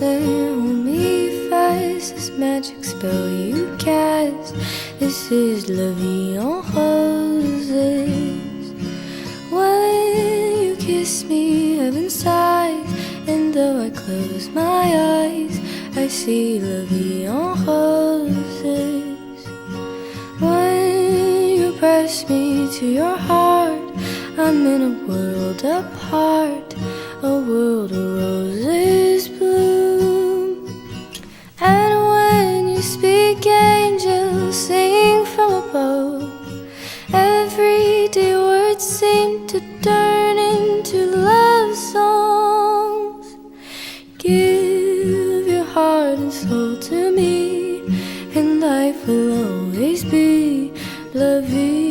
listen, hold me fast. This magic spell you cast, this is La Vie en Roses. When you kiss me, heaven sighs, and though I close my eyes, I see La Vie en Roses. When you press me to your heart, I'm in a world apart, a world of roses bloom. And when you speak, angels sing from above. Everyday words seem to turn into love songs. Give your heart and soul to me, and life will always be La Vie.